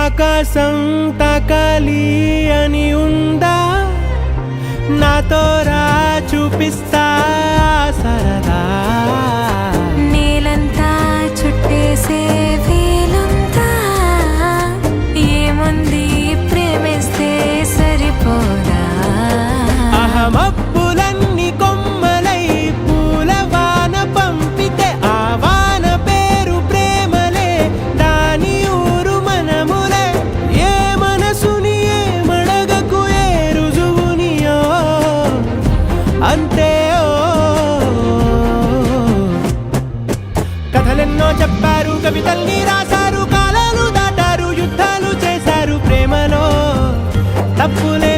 ఆకాశం తాకాలి అని ఉందా, నాతో రా చూపిస్తా సరదా. నేలంతా చుట్టేసే వేలుంతా, ఏముంది ప్రేమిస్తే సరిపోదా. అహమప్పులన్నీ కొమ్మలై పూలవాన పంపితే ఆ వాన పేరు ప్రేమలే, దాని ఊరు మనములే. ఏ మనసుని ఏ మడగకు ఏ రుజువునియో అంతే. కథలెన్నో చెప్పారు, కవితల్ని రాశారు, కాలాలు దాటారు, యుద్ధాలు చేశారు, ప్రేమలో తప్పులే